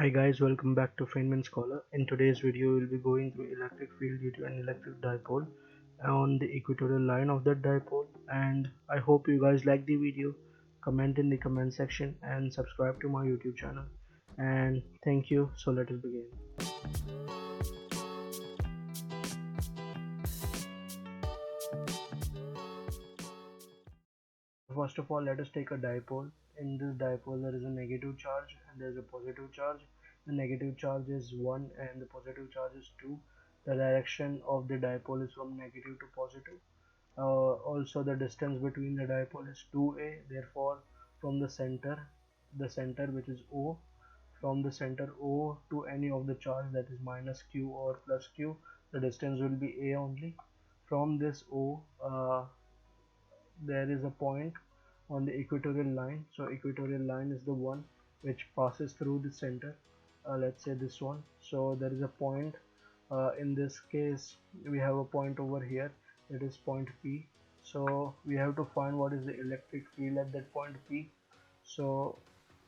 Hi guys, welcome back to Feynman Scholar. In today's video, we'll be going through electric field due to an electric dipole on the equatorial line of that dipole. And I hope you guys like the video. Comment in the comment section and subscribe to my YouTube channel. And thank you. So let us begin. First of all, let us take a dipole. In this dipole, there is a negative charge and there is a positive charge. The negative charge is 1 and the positive charge is 2. The direction of the dipole is from negative to positive. Also, the distance between the dipole is 2a. Therefore, from the center which is O, from the center O to any of the charge, that is minus q or plus q, the distance will be a only. From this O, there is a point on the equatorial line. So equatorial line is the one which passes through the center. Let's say this one. So there is a point. In this case, we have a point over here. It is point P. So we have to find what is the electric field at that point P. So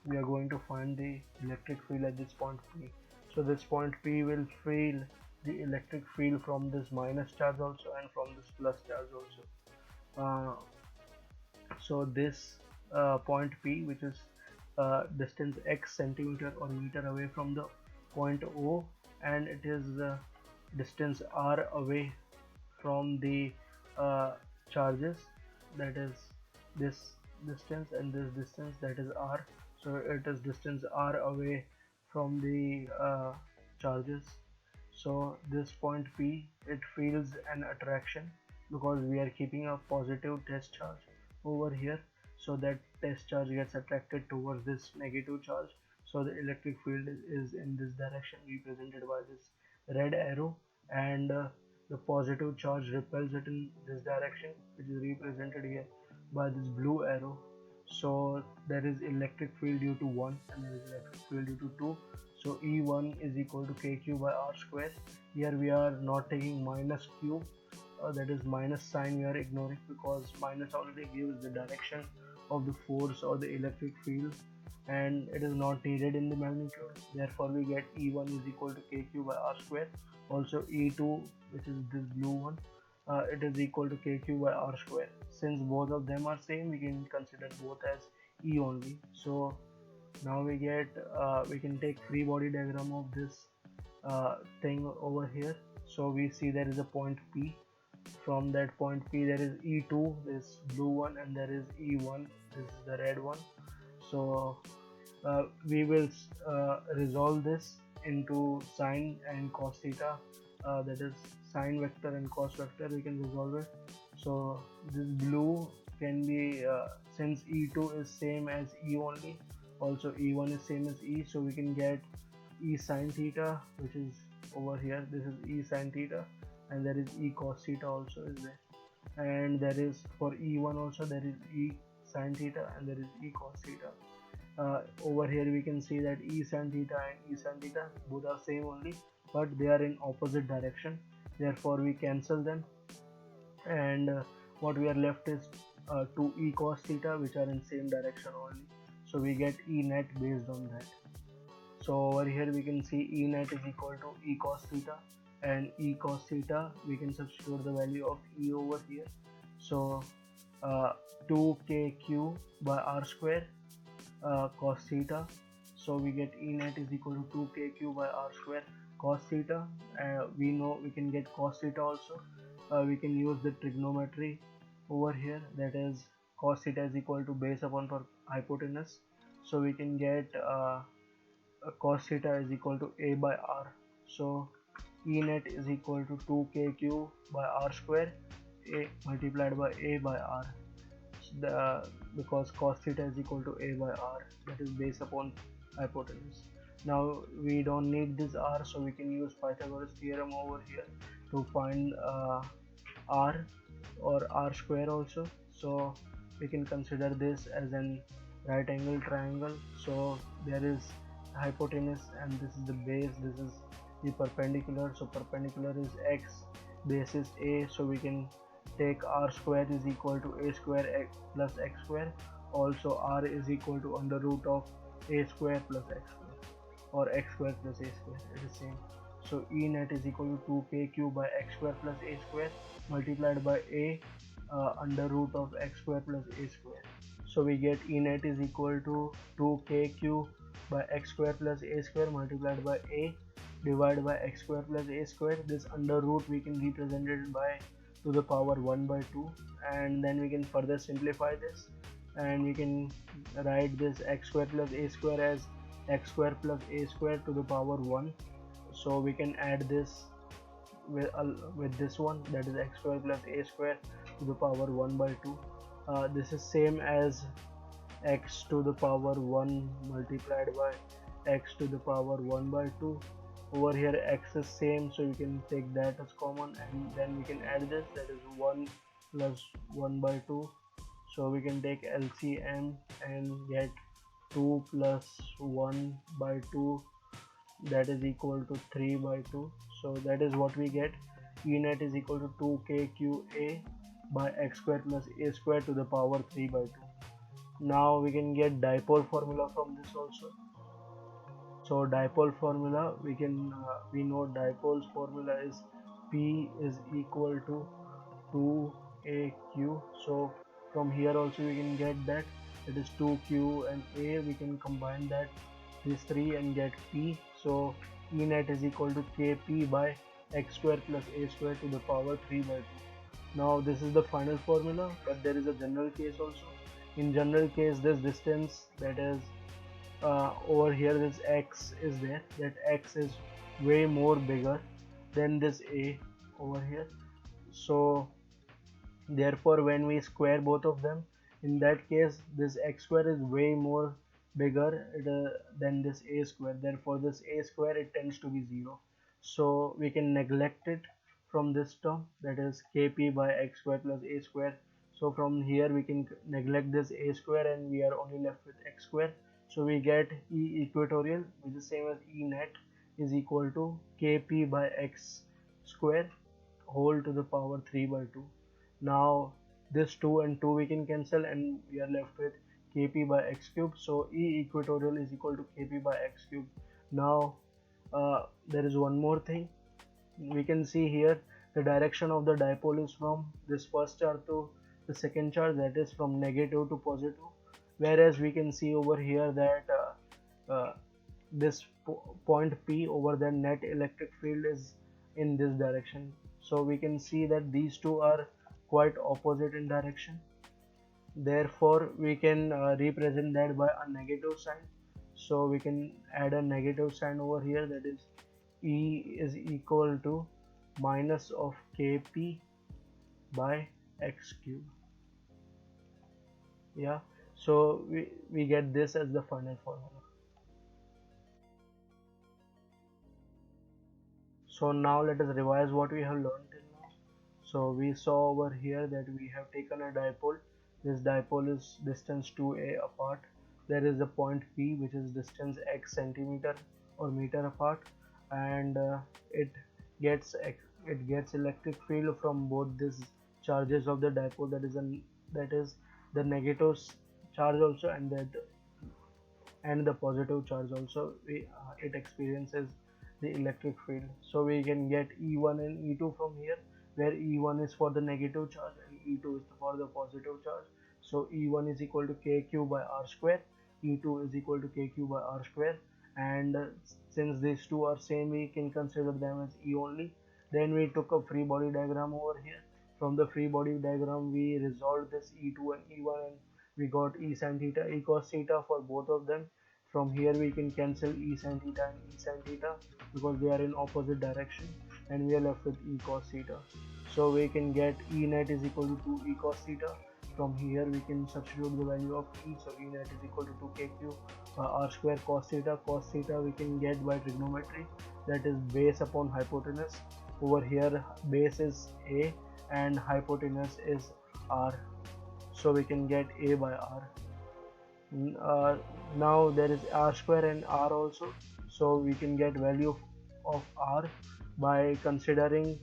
we are going to find the electric field at this point P. So this point P will feel the electric field from this minus charge also and from this plus charge also. So this point P, which is distance x centimeter or meter away from the point O, and it is distance r away from the charges, that is this distance and this distance, that is r. So it is distance r away from the charges. So this point P, it feels an attraction because we are keeping a positive test charge over here, so that test charge gets attracted towards this negative charge. So the electric field is in this direction, represented by this red arrow, and the positive charge repels it in this direction, which is represented here by this blue arrow. So there is electric field due to 1 and there is electric field due to 2. So E1 is equal to kq by r square. Here we are not taking minus q, that is minus sign we are ignoring, because minus already gives the direction of the force or the electric field and it is not needed in the magnitude. Therefore we get E1 is equal to kq by r square. Also E2, which is this blue one, it is equal to kq by r square. Since both of them are same, we can consider both as E only. So now we get we can take free body diagram of this thing over here. So we see there is a point P. From that point P, there is E2, this blue one, and there is E1, this is the red one. So we will resolve this into sine and cos theta, that is sine vector and cos vector. We can resolve it. So this blue can be, since E2 is same as E only, also E1 is same as E, so we can get E sine theta, which is over here. This is E sine theta, and there is E cos theta also is there, and there is for E1 also there is E sine theta and there is E cos theta. Over here we can see that E sine theta and E sine theta both are same only, but they are in opposite direction. Therefore we cancel them, and what we are left is 2 E cos theta, which are in same direction only. So we get E net based on that. So over here we can see E net is equal to E cos theta, and E cos theta we can substitute the value of E over here. So 2kq by r square cos theta. So we get E net is equal to 2kq by r square cos theta. We know we can get cos theta also. We can use the trigonometry over here, that is cos theta is equal to base upon hypotenuse. So we can get cos theta is equal to a by r. So E net is equal to 2kq by r square, a multiplied by a by r. Because cos theta is equal to a by r, that is based upon hypotenuse. Now we don't need this r, so we can use Pythagoras theorem over here to find r or r square also. So we can consider this as an right angle triangle. So there is hypotenuse and this is the base, this is the perpendicular. So perpendicular is x, base is a, so we can take r square is equal to a square x plus x square. Also r is equal to under root of a square plus x square. or x square plus a square, it is same. So E net is equal to 2k³ by x square plus a square multiplied by a under root of x square plus a square. So we get E net is equal to 2k³ by x square plus a square multiplied by a divided by x square plus a square. This under root we can represent it by to the power 1 by 2, and then we can further simplify this, and we can write this x square plus a square as x square plus a square to the power 1. So we can add this with this one, that is x square plus a square to the power 1 by 2. This is same as x to the power 1 multiplied by x to the power 1 by 2. Over here x is same, so you can take that as common, and then we can add this, that is 1 plus 1 by 2. So we can take LCM and get 2 plus 1 by 2, that is equal to 3 by 2. So that is what we get. E net is equal to 2kqa by x square plus a square to the power 3 by 2. Now we can get dipole formula from this also. So dipole formula, we know dipole's formula is P is equal to 2aq. So from here also we can get that, it is 2q and a, we can combine that these three and get P. So E net is equal to kp by x square plus a square to the power 3 by 2. Now this is the final formula, but there is a general case also. In general case, this distance, that is over here, this x is there, that x is way more bigger than this a over here. So therefore when we square both of them, in that case this x square is way more bigger than this a square, therefore this a square, it tends to be 0. So we can neglect it from this term, that is kp by x square plus a square. So from here we can neglect this a square and we are only left with x square. So we get E equatorial, which is same as E net, is equal to kp by x square whole to the power 3 by 2. Now this 2 and 2 we can cancel, and we are left with kp by x cube. So E equatorial is equal to kp by x cube. Now there is one more thing. We can see here the direction of the dipole is from this first charge to the second charge, that is from negative to positive, whereas we can see over here that this point P over the net electric field is in this direction. So we can see that these two are quite opposite in direction. Therefore we can represent that by a negative sign. So we can add a negative sign over here, that is E is equal to minus of kp by x cube. Yeah, so we get this as the final formula. So now let us revise what we have learned till now. So we saw over here that we have taken a dipole. This dipole is distance 2a apart. There is a point P which is distance x centimeter or meter apart, and it gets electric field from both these charges of the dipole, that is the negative charge also and the positive charge also. It experiences the electric field. So we can get E1 and E2 from here, where E1 is for the negative charge and E2 is for the positive charge. So E1 is equal to kq by r square, E2 is equal to kq by r square, and since these two are same, we can consider them as E only. Then we took a free body diagram over here. From the free body diagram we resolved this E2 and E1, and we got E sin theta, E cos theta for both of them. From here we can cancel E sin theta and E sin theta because they are in opposite direction, and we are left with E cos theta. So we can get E net is equal to 2 E cos theta. From here we can substitute the value of E, so E net is equal to 2kq r square cos theta. Cos theta we can get by trigonometry, that is base upon hypotenuse. Over here base is a and hypotenuse is r, so we can get a by r. Now there is r square and r also, so we can get value of r by considering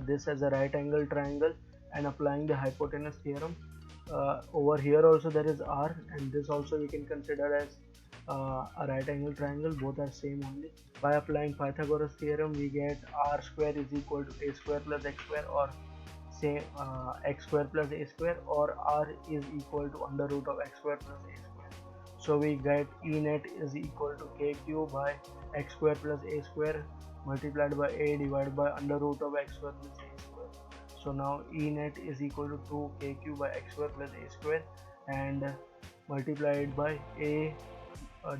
this as a right angle triangle and applying the hypotenuse theorem. Over here also there is r, and this also we can consider as a right angle triangle, both are same only. By applying Pythagoras theorem, we get r square is equal to a square plus x square, or say x square plus a square, or r is equal to under root of x square plus a square. So we get E net is equal to kq by x square plus a square multiplied by a divided by under root of x square plus a square. So now E net is equal to 2 kq by x square plus a square, and multiplied by a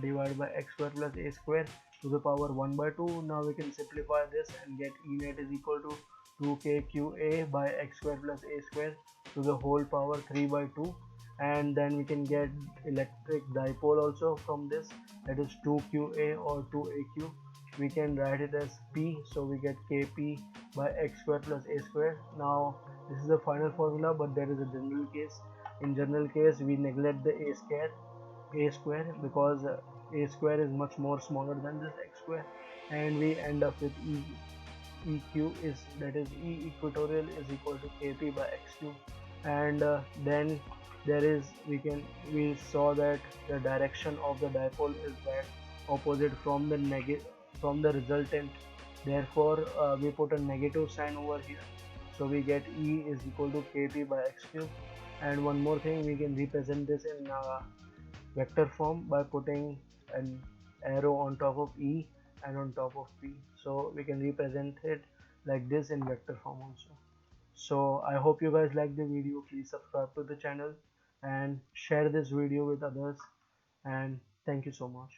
divided by x square plus a square to the power 1 by 2. Now we can simplify this and get E net is equal to 2kqa by x square plus a square to the whole power 3 by 2. And then we can get electric dipole also from this, that is 2qa or 2aq. We can write it as p, so we get kp by x square plus a square. Now this is the final formula, but there is a general case. In general case, we neglect the a square because a square is much more smaller than this x square, and we end up with eq is, that is e equatorial is equal to kp by x cube. And then there is, we saw that the direction of the dipole is that opposite from the resultant. Therefore we put a negative sign over here, so we get E is equal to kp by x cube. And one more thing, we can represent this in vector form by putting an arrow on top of E and on top of P, so we can represent it like this in vector form also. So I hope you guys like the video. Please subscribe to the channel and share this video with others, and thank you so much.